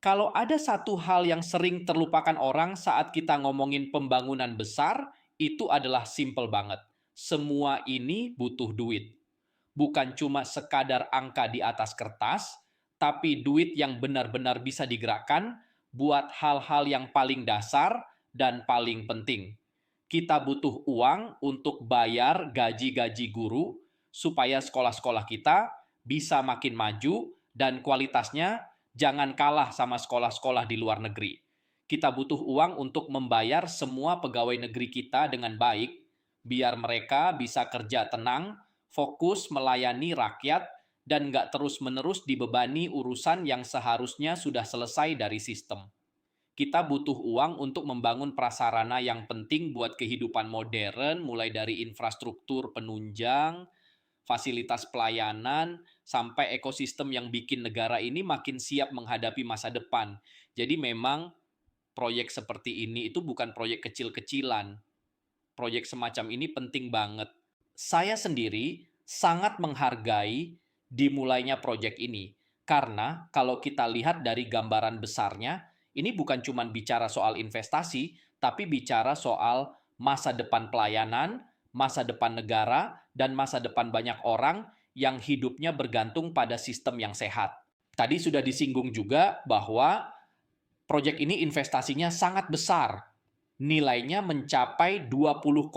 Kalau ada satu hal yang sering terlupakan orang saat kita ngomongin pembangunan besar, itu adalah simple banget. Semua ini butuh duit. Bukan cuma sekadar angka di atas kertas, tapi duit yang benar-benar bisa digerakkan buat hal-hal yang paling dasar dan paling penting. Kita butuh uang untuk bayar gaji-gaji guru supaya sekolah-sekolah kita bisa makin maju dan kualitasnya jangan kalah sama sekolah-sekolah di luar negeri. Kita butuh uang untuk membayar semua pegawai negeri kita dengan baik, biar mereka bisa kerja tenang, fokus melayani rakyat, dan nggak terus-menerus dibebani urusan yang seharusnya sudah selesai dari sistem. Kita butuh uang untuk membangun prasarana yang penting buat kehidupan modern, mulai dari infrastruktur penunjang, fasilitas pelayanan, sampai ekosistem yang bikin negara ini makin siap menghadapi masa depan. Jadi memang proyek seperti ini itu bukan proyek kecil-kecilan. Proyek semacam ini penting banget. Saya sendiri sangat menghargai dimulainya proyek ini. Karena kalau kita lihat dari gambaran besarnya, ini bukan cuma bicara soal investasi, tapi bicara soal masa depan pelayanan, masa depan negara, dan masa depan banyak orang yang hidupnya bergantung pada sistem yang sehat. Tadi sudah disinggung juga bahwa proyek ini investasinya sangat besar. Nilainya mencapai 20,9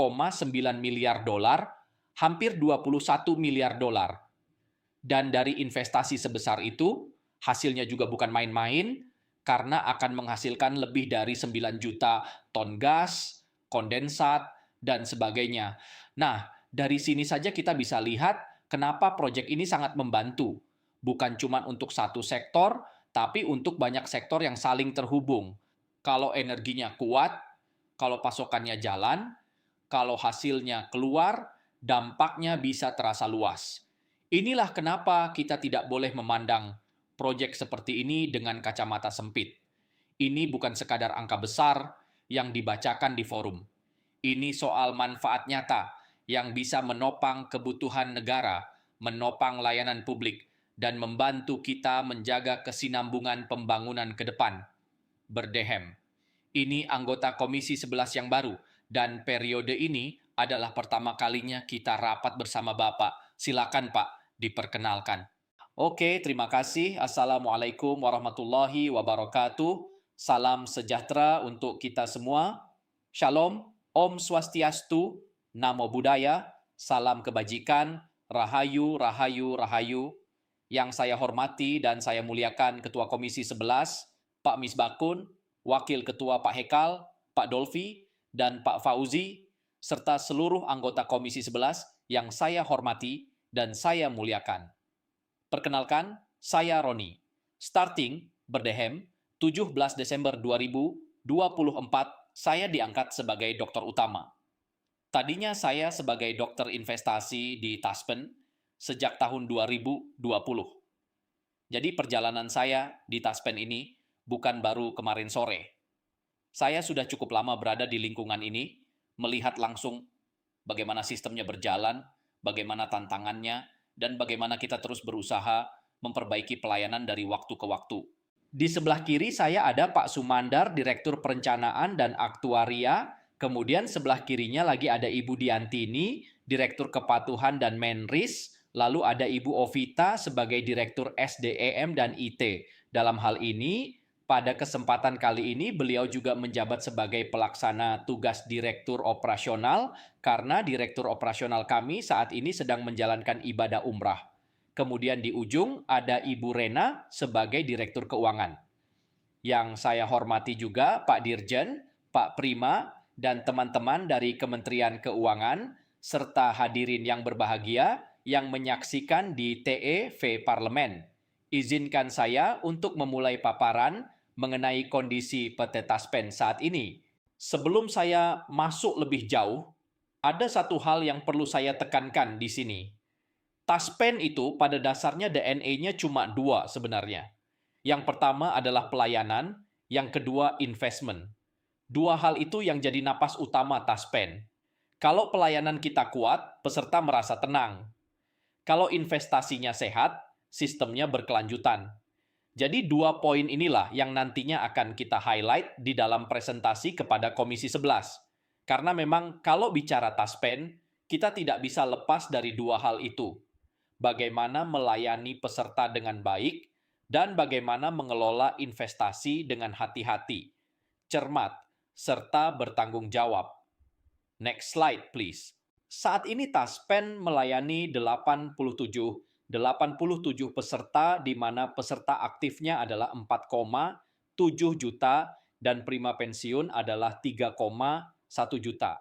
miliar dolar, hampir 21 miliar dolar. Dan dari investasi sebesar itu, hasilnya juga bukan main-main, karena akan menghasilkan lebih dari 9 juta ton gas, kondensat, dan sebagainya. Nah, dari sini saja kita bisa lihat kenapa proyek ini sangat membantu. Bukan cuma untuk satu sektor, tapi untuk banyak sektor yang saling terhubung. Kalau energinya kuat, kalau pasokannya jalan, kalau hasilnya keluar, dampaknya bisa terasa luas. Inilah kenapa kita tidak boleh memandang proyek seperti ini dengan kacamata sempit. Ini bukan sekadar angka besar yang dibacakan di forum. Ini soal manfaat nyata yang bisa menopang kebutuhan negara, menopang layanan publik, dan membantu kita menjaga kesinambungan pembangunan ke depan. Berdehem. Ini anggota Komisi 11 yang baru, dan periode ini adalah pertama kalinya kita rapat bersama Bapak. Silakan Pak, diperkenalkan. Oke, terima kasih. Assalamualaikum warahmatullahi wabarakatuh. Salam sejahtera untuk kita semua. Shalom, Om Swastiastu, Namo Buddhaya, salam kebajikan, Rahayu, Rahayu, Rahayu. Yang saya hormati dan saya muliakan Ketua Komisi 11, Pak Misbakun, Wakil Ketua Pak Hekal, Pak Dolfi, dan Pak Fauzi, serta seluruh anggota Komisi 11 yang saya hormati dan saya muliakan. Perkenalkan, saya Roni. Starting Berdehem, 17 Desember 2024, saya diangkat sebagai dokter utama. Tadinya saya sebagai dokter investasi di Taspen sejak tahun 2020. Jadi perjalanan saya di Taspen ini bukan baru kemarin sore. Saya sudah cukup lama berada di lingkungan ini, melihat langsung bagaimana sistemnya berjalan, bagaimana tantangannya, dan bagaimana kita terus berusaha memperbaiki pelayanan dari waktu ke waktu. Di sebelah kiri saya ada Pak Sumandar, Direktur Perencanaan dan Aktuaria. Kemudian sebelah kirinya lagi ada Ibu Diantini, Direktur Kepatuhan dan Menris. Lalu ada Ibu Ovita sebagai Direktur SDEM dan IT. Dalam hal ini, pada kesempatan kali ini beliau juga menjabat sebagai pelaksana tugas Direktur Operasional karena Direktur Operasional kami saat ini sedang menjalankan ibadah umrah. Kemudian di ujung ada Ibu Rena sebagai Direktur Keuangan. Yang saya hormati juga Pak Dirjen, Pak Prima, dan teman-teman dari Kementerian Keuangan, serta hadirin yang berbahagia yang menyaksikan di TEV Parlemen. Izinkan saya untuk memulai paparan mengenai kondisi PT Taspen saat ini. Sebelum saya masuk lebih jauh, ada satu hal yang perlu saya tekankan di sini. Taspen itu pada dasarnya DNA-nya cuma dua sebenarnya. Yang pertama adalah pelayanan, yang kedua investment. Dua hal itu yang jadi napas utama Taspen. Kalau pelayanan kita kuat, peserta merasa tenang. Kalau investasinya sehat, sistemnya berkelanjutan. Jadi 2 poin inilah yang nantinya akan kita highlight di dalam presentasi kepada Komisi 11. Karena memang kalau bicara taspen, kita tidak bisa lepas dari dua hal itu. Bagaimana melayani peserta dengan baik dan bagaimana mengelola investasi dengan hati-hati, cermat, serta bertanggung jawab. Next slide, please. Saat ini Taspen melayani 87 peserta di mana peserta aktifnya adalah 4,7 juta dan prima pensiun adalah 3,1 juta.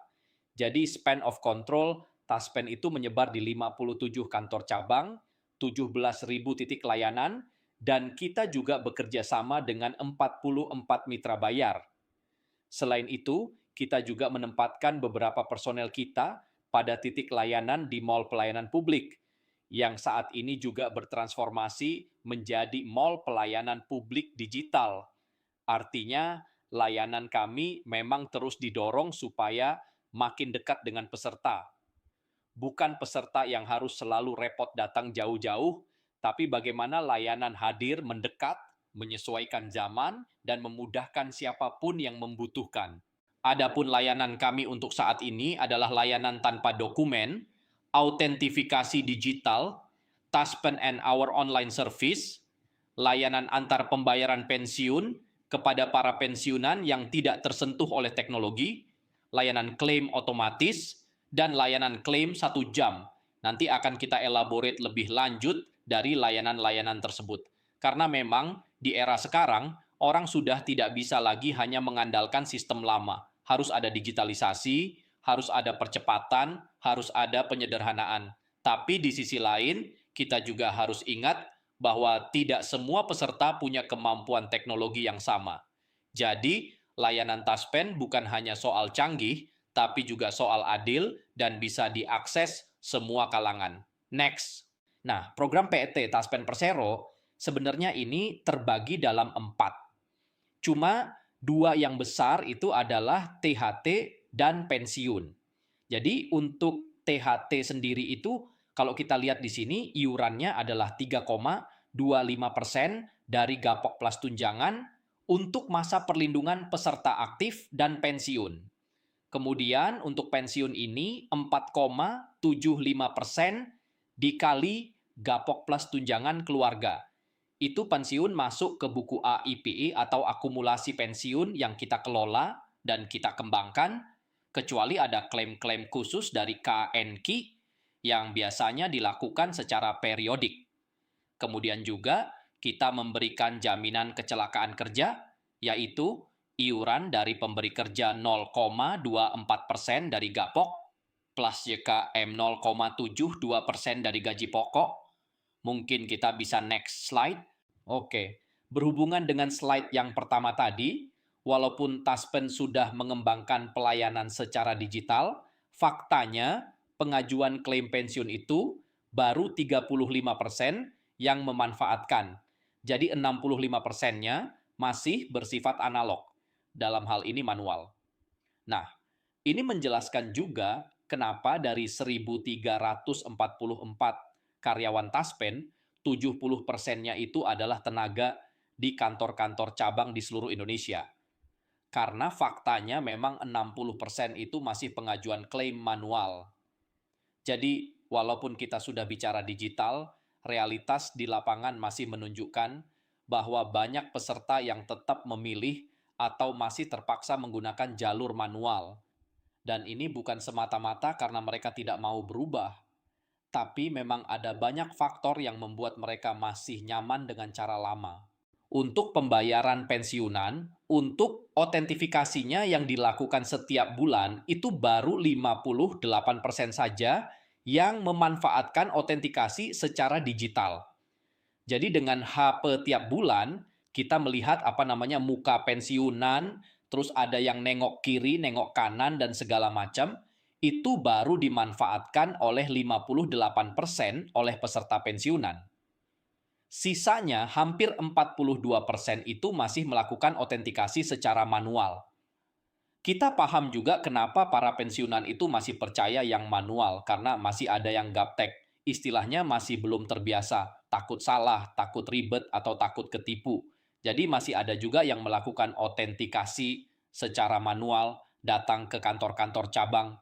Jadi span of control Taspen itu menyebar di 57 kantor cabang, 17.000 titik layanan, dan kita juga bekerja sama dengan 44 mitra bayar. Selain itu, kita juga menempatkan beberapa personel kita pada titik layanan di mall pelayanan publik, yang saat ini juga bertransformasi menjadi mall pelayanan publik digital. Artinya, layanan kami memang terus didorong supaya makin dekat dengan peserta. Bukan peserta yang harus selalu repot datang jauh-jauh, tapi bagaimana layanan hadir mendekat, menyesuaikan zaman, dan memudahkan siapapun yang membutuhkan. Adapun layanan kami untuk saat ini adalah layanan tanpa dokumen, autentifikasi digital, Taspen and Our Online Service, layanan antar pembayaran pensiun kepada para pensiunan yang tidak tersentuh oleh teknologi, layanan klaim otomatis, dan layanan klaim 1 jam. Nanti akan kita elaborate lebih lanjut dari layanan-layanan tersebut. Karena memang di era sekarang, orang sudah tidak bisa lagi hanya mengandalkan sistem lama. Harus ada digitalisasi, harus ada percepatan, harus ada penyederhanaan. Tapi di sisi lain, kita juga harus ingat bahwa tidak semua peserta punya kemampuan teknologi yang sama. Jadi, layanan Taspen bukan hanya soal canggih, tapi juga soal adil dan bisa diakses semua kalangan. Next. Nah, program PET Taspen Persero sebenarnya ini terbagi dalam 4. Cuma 2 yang besar itu adalah THT dan pensiun. Jadi untuk THT sendiri itu kalau kita lihat di sini iurannya adalah 3,25% dari Gapok Plus tunjangan untuk masa perlindungan peserta aktif dan pensiun. Kemudian untuk pensiun ini 4,75% dikali Gapok Plus tunjangan keluarga. Itu pensiun masuk ke buku AIPE atau akumulasi pensiun yang kita kelola dan kita kembangkan, kecuali ada klaim-klaim khusus dari KNKI yang biasanya dilakukan secara periodik. Kemudian juga kita memberikan jaminan kecelakaan kerja, yaitu iuran dari pemberi kerja 0,24% dari Gapok, plus YKM 0,72% dari gaji pokok. Mungkin kita bisa next slide. Oke, berhubungan dengan slide yang pertama tadi, walaupun Taspen sudah mengembangkan pelayanan secara digital, faktanya pengajuan klaim pensiun itu baru 35% yang memanfaatkan. Jadi 65%-nya masih bersifat analog, dalam hal ini manual. Nah, ini menjelaskan juga kenapa dari 1.344 karyawan Taspen, 70%-nya itu adalah tenaga di kantor-kantor cabang di seluruh Indonesia. Karena faktanya memang 60% itu masih pengajuan klaim manual. Jadi, walaupun kita sudah bicara digital, realitas di lapangan masih menunjukkan bahwa banyak peserta yang tetap memilih atau masih terpaksa menggunakan jalur manual. Dan ini bukan semata-mata karena mereka tidak mau berubah, tapi memang ada banyak faktor yang membuat mereka masih nyaman dengan cara lama. Untuk pembayaran pensiunan, untuk otentifikasinya yang dilakukan setiap bulan, itu baru 58% saja yang memanfaatkan otentikasi secara digital. Jadi dengan HP tiap bulan, kita melihat muka pensiunan, terus ada yang nengok kiri, nengok kanan, dan segala macam, itu baru dimanfaatkan oleh 58% oleh peserta pensiunan. Sisanya hampir 42% itu masih melakukan otentikasi secara manual. Kita paham juga kenapa para pensiunan itu masih percaya yang manual, karena masih ada yang gaptek. Istilahnya masih belum terbiasa. takut salah, takut ribet, atau takut ketipu. Jadi masih ada juga yang melakukan autentikasi secara manual, datang ke kantor-kantor cabang,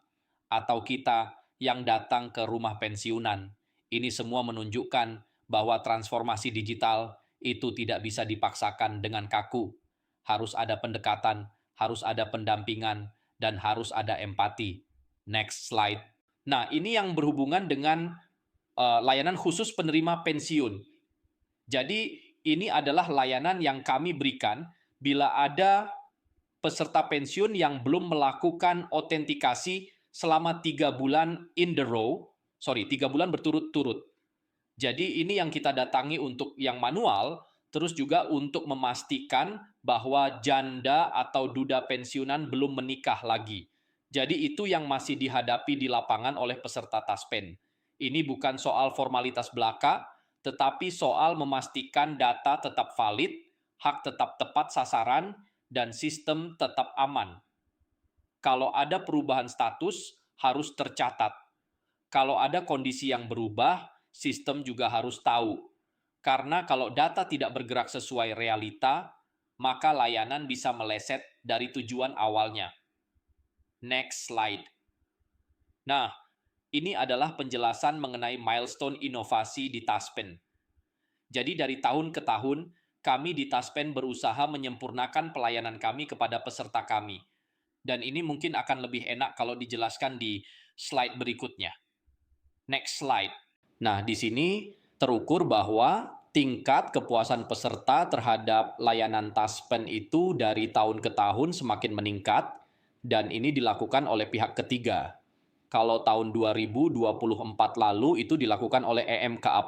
atau kita yang datang ke rumah pensiunan. Ini semua menunjukkan bahwa transformasi digital itu tidak bisa dipaksakan dengan kaku. Harus ada pendekatan, harus ada pendampingan, dan harus ada empati. Next slide. Nah, ini yang berhubungan dengan layanan khusus penerima pensiun. Jadi, ini adalah layanan yang kami berikan bila ada peserta pensiun yang belum melakukan autentikasi selama 3 bulan in the row, 3 bulan berturut-turut. Jadi ini yang kita datangi untuk yang manual, terus juga untuk memastikan bahwa janda atau duda pensiunan belum menikah lagi. Jadi itu yang masih dihadapi di lapangan oleh peserta Taspen. Ini bukan soal formalitas belaka, tetapi soal memastikan data tetap valid, hak tetap tepat sasaran, dan sistem tetap aman. Kalau ada perubahan status, harus tercatat. Kalau ada kondisi yang berubah, sistem juga harus tahu. Karena kalau data tidak bergerak sesuai realita, maka layanan bisa meleset dari tujuan awalnya. Next slide. Nah, ini adalah penjelasan mengenai milestone inovasi di Taspen. Jadi dari tahun ke tahun, kami di Taspen berusaha menyempurnakan pelayanan kami kepada peserta kami. Dan ini mungkin akan lebih enak kalau dijelaskan di slide berikutnya. Next slide. Nah, di sini terukur bahwa tingkat kepuasan peserta terhadap layanan Taspen itu dari tahun ke tahun semakin meningkat, dan ini dilakukan oleh pihak ketiga. Kalau tahun 2024 lalu itu dilakukan oleh EMKA+.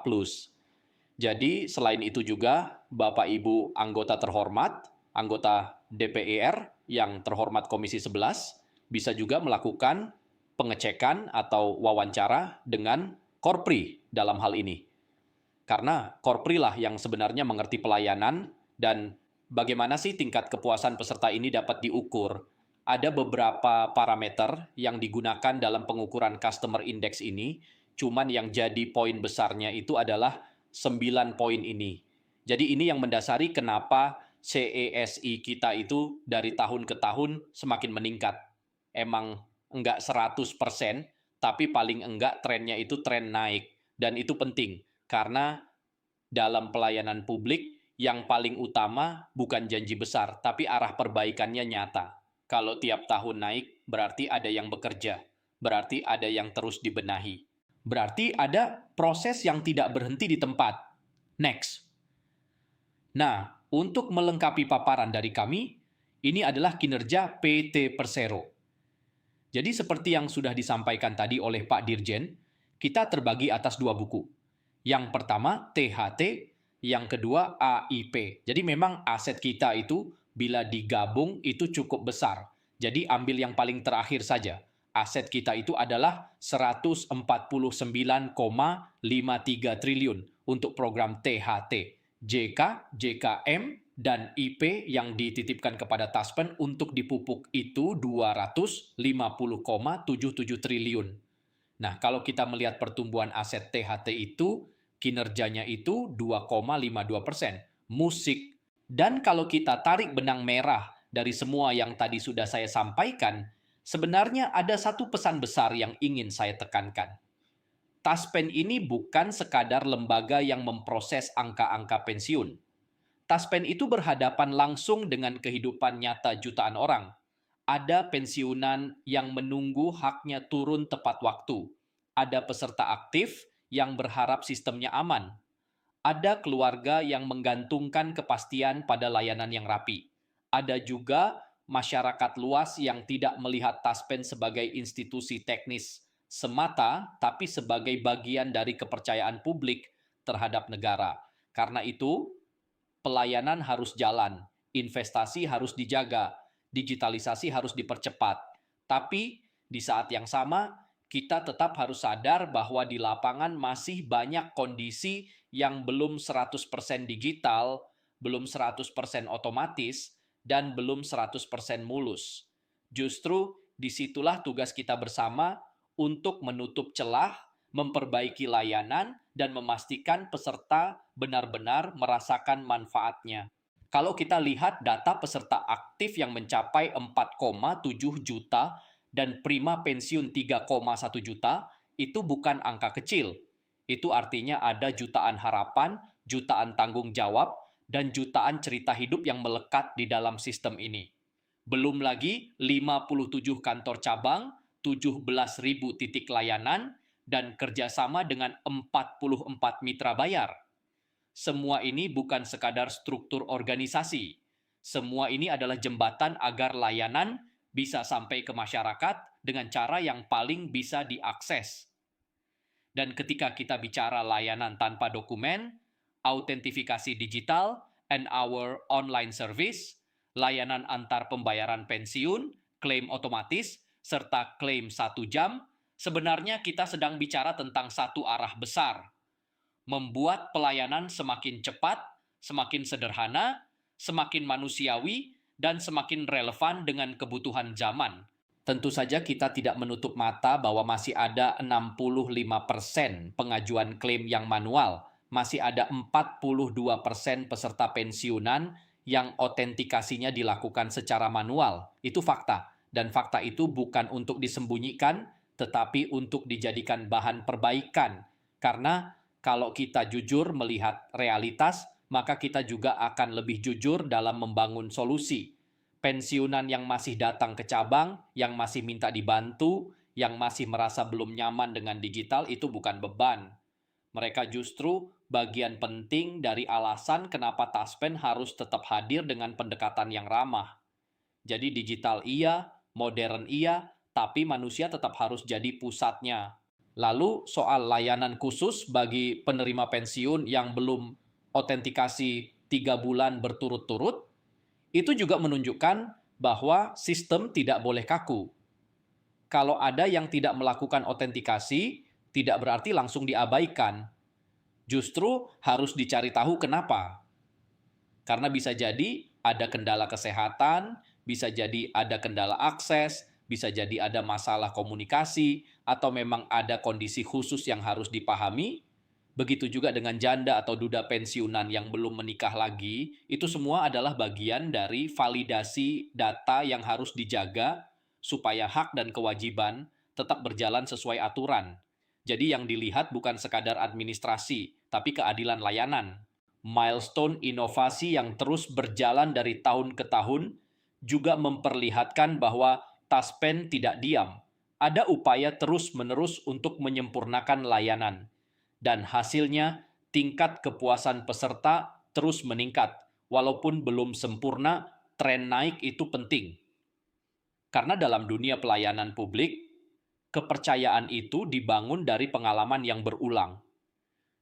Jadi, selain itu juga, Bapak Ibu anggota terhormat, anggota DPR yang terhormat Komisi 11, bisa juga melakukan pengecekan atau wawancara dengan Korpri dalam hal ini. Karena Korpri lah yang sebenarnya mengerti pelayanan dan bagaimana sih tingkat kepuasan peserta ini dapat diukur. Ada beberapa parameter yang digunakan dalam pengukuran customer index ini, cuman yang jadi poin besarnya itu adalah 9 poin ini. Jadi ini yang mendasari kenapa CESI kita itu dari tahun ke tahun semakin meningkat. Emang enggak 100%, tapi paling enggak trennya itu tren naik. Dan itu penting, karena dalam pelayanan publik, yang paling utama bukan janji besar, tapi arah perbaikannya nyata. Kalau tiap tahun naik, berarti ada yang bekerja. Berarti ada yang terus dibenahi. Berarti ada proses yang tidak berhenti di tempat. Next. Nah, untuk melengkapi paparan dari kami, ini adalah kinerja PT Persero. Jadi seperti yang sudah disampaikan tadi oleh Pak Dirjen, kita terbagi atas 2 buku. Yang pertama THT, yang kedua AIP. Jadi memang aset kita itu bila digabung itu cukup besar. Jadi ambil yang paling terakhir saja. Aset kita itu adalah 149,53 triliun untuk program THT. JK, JKM, dan IP yang dititipkan kepada Taspen untuk dipupuk itu 250,77 triliun. Nah, kalau kita melihat pertumbuhan aset THT itu, kinerjanya itu 2,52%. Musik. Dan kalau kita tarik benang merah dari semua yang tadi sudah saya sampaikan, sebenarnya ada satu pesan besar yang ingin saya tekankan. Taspen ini bukan sekadar lembaga yang memproses angka-angka pensiun. Taspen itu berhadapan langsung dengan kehidupan nyata jutaan orang. Ada pensiunan yang menunggu haknya turun tepat waktu. Ada peserta aktif yang berharap sistemnya aman. Ada keluarga yang menggantungkan kepastian pada layanan yang rapi. Ada juga masyarakat luas yang tidak melihat Taspen sebagai institusi teknis semata, tapi sebagai bagian dari kepercayaan publik terhadap negara. Karena itu, pelayanan harus jalan, investasi harus dijaga, digitalisasi harus dipercepat. Tapi di saat yang sama, kita tetap harus sadar bahwa di lapangan masih banyak kondisi yang belum 100% digital, belum 100% otomatis, dan belum 100% mulus. Justru disitulah tugas kita bersama untuk menutup celah memperbaiki layanan, dan memastikan peserta benar-benar merasakan manfaatnya. Kalau kita lihat data peserta aktif yang mencapai 4,7 juta dan prima pensiun 3,1 juta, itu bukan angka kecil. Itu artinya ada jutaan harapan, jutaan tanggung jawab, dan jutaan cerita hidup yang melekat di dalam sistem ini. Belum lagi 57 kantor cabang, 17.000 titik layanan, dan kerjasama dengan 44 mitra bayar. Semua ini bukan sekadar struktur organisasi. Semua ini adalah jembatan agar layanan bisa sampai ke masyarakat dengan cara yang paling bisa diakses. Dan ketika kita bicara layanan tanpa dokumen, autentifikasi digital, and our online service, layanan antar pembayaran pensiun, klaim otomatis, serta klaim 1 jam, sebenarnya kita sedang bicara tentang satu arah besar. Membuat pelayanan semakin cepat, semakin sederhana, semakin manusiawi, dan semakin relevan dengan kebutuhan zaman. Tentu saja kita tidak menutup mata bahwa masih ada 65% pengajuan klaim yang manual. Masih ada 42% peserta pensiunan yang autentikasinya dilakukan secara manual. Itu fakta. Dan fakta itu bukan untuk disembunyikan, tetapi untuk dijadikan bahan perbaikan. Karena kalau kita jujur melihat realitas, maka kita juga akan lebih jujur dalam membangun solusi. Pensiunan yang masih datang ke cabang, yang masih minta dibantu, yang masih merasa belum nyaman dengan digital, itu bukan beban. Mereka justru bagian penting dari alasan kenapa Taspen harus tetap hadir dengan pendekatan yang ramah. Jadi digital iya, modern iya, tapi manusia tetap harus jadi pusatnya. Lalu soal layanan khusus bagi penerima pensiun yang belum autentikasi 3 bulan berturut-turut, itu juga menunjukkan bahwa sistem tidak boleh kaku. Kalau ada yang tidak melakukan autentikasi, tidak berarti langsung diabaikan. Justru harus dicari tahu kenapa. Karena bisa jadi ada kendala kesehatan, bisa jadi ada kendala akses, bisa jadi ada masalah komunikasi, atau memang ada kondisi khusus yang harus dipahami. Begitu juga dengan janda atau duda pensiunan yang belum menikah lagi, itu semua adalah bagian dari validasi data yang harus dijaga supaya hak dan kewajiban tetap berjalan sesuai aturan. Jadi yang dilihat bukan sekadar administrasi, tapi keadilan layanan. Milestone inovasi yang terus berjalan dari tahun ke tahun juga memperlihatkan bahwa Taspen tidak diam. Ada upaya terus-menerus untuk menyempurnakan layanan. Dan hasilnya tingkat kepuasan peserta terus meningkat. Walaupun belum sempurna, tren naik itu penting. Karena dalam dunia pelayanan publik, kepercayaan itu dibangun dari pengalaman yang berulang.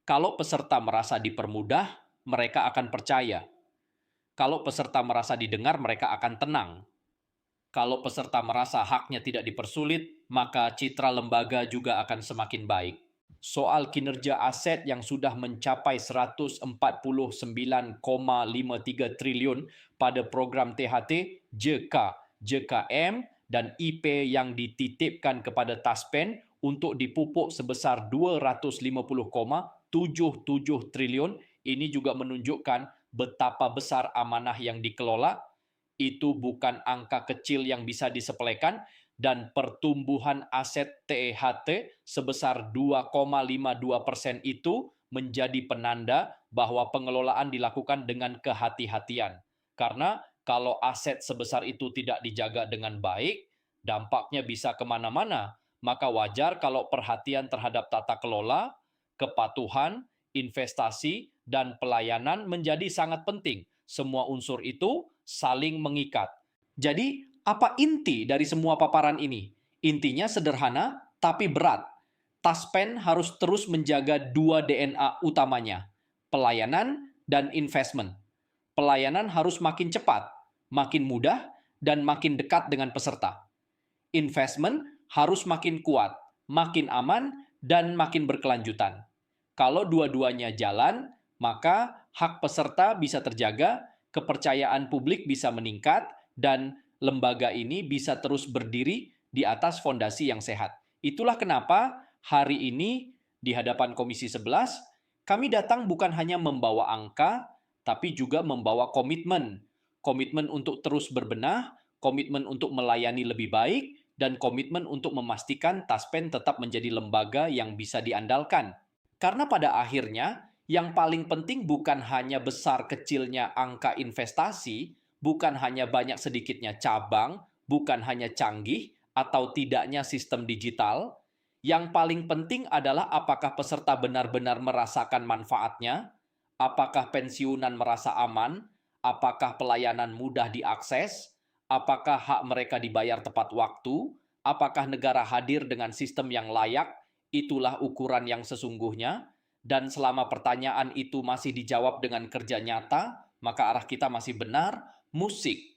Kalau peserta merasa dipermudah, mereka akan percaya. Kalau peserta merasa didengar, mereka akan tenang. Kalau peserta merasa haknya tidak dipersulit, maka citra lembaga juga akan semakin baik. Soal kinerja aset yang sudah mencapai 149,53 triliun pada program THT, JK, JKM, dan IP yang dititipkan kepada Taspen untuk dipupuk sebesar 250,77 triliun, ini juga menunjukkan betapa besar amanah yang dikelola. Itu bukan angka kecil yang bisa disepelekan, dan pertumbuhan aset TEHT sebesar 2,52% itu menjadi penanda bahwa pengelolaan dilakukan dengan kehati-hatian. Karena kalau aset sebesar itu tidak dijaga dengan baik, dampaknya bisa kemana-mana. Maka wajar kalau perhatian terhadap tata kelola, kepatuhan, investasi, dan pelayanan menjadi sangat penting. Semua unsur itu saling mengikat. Jadi, apa inti dari semua paparan ini? Intinya sederhana, tapi berat. Taspen harus terus menjaga 2 DNA utamanya, pelayanan dan investment. Pelayanan harus makin cepat, makin mudah, dan makin dekat dengan peserta. Investment harus makin kuat, makin aman, dan makin berkelanjutan. Kalau dua-duanya jalan, maka hak peserta bisa terjaga, kepercayaan publik bisa meningkat, dan lembaga ini bisa terus berdiri di atas fondasi yang sehat. Itulah kenapa hari ini Di hadapan Komisi 11, kami datang bukan hanya membawa angka, tapi juga membawa komitmen. Komitmen untuk terus berbenah, komitmen untuk melayani lebih baik, dan komitmen untuk memastikan Taspen tetap menjadi lembaga yang bisa diandalkan. Karena pada akhirnya, yang paling penting bukan hanya besar kecilnya angka investasi, bukan hanya banyak sedikitnya cabang, bukan hanya canggih atau tidaknya sistem digital. Yang paling penting adalah apakah peserta benar-benar merasakan manfaatnya, apakah pensiunan merasa aman, apakah pelayanan mudah diakses, apakah hak mereka dibayar tepat waktu, apakah negara hadir dengan sistem yang layak, itulah ukuran yang sesungguhnya. Dan selama pertanyaan itu masih dijawab dengan kerja nyata, maka arah kita masih benar, musik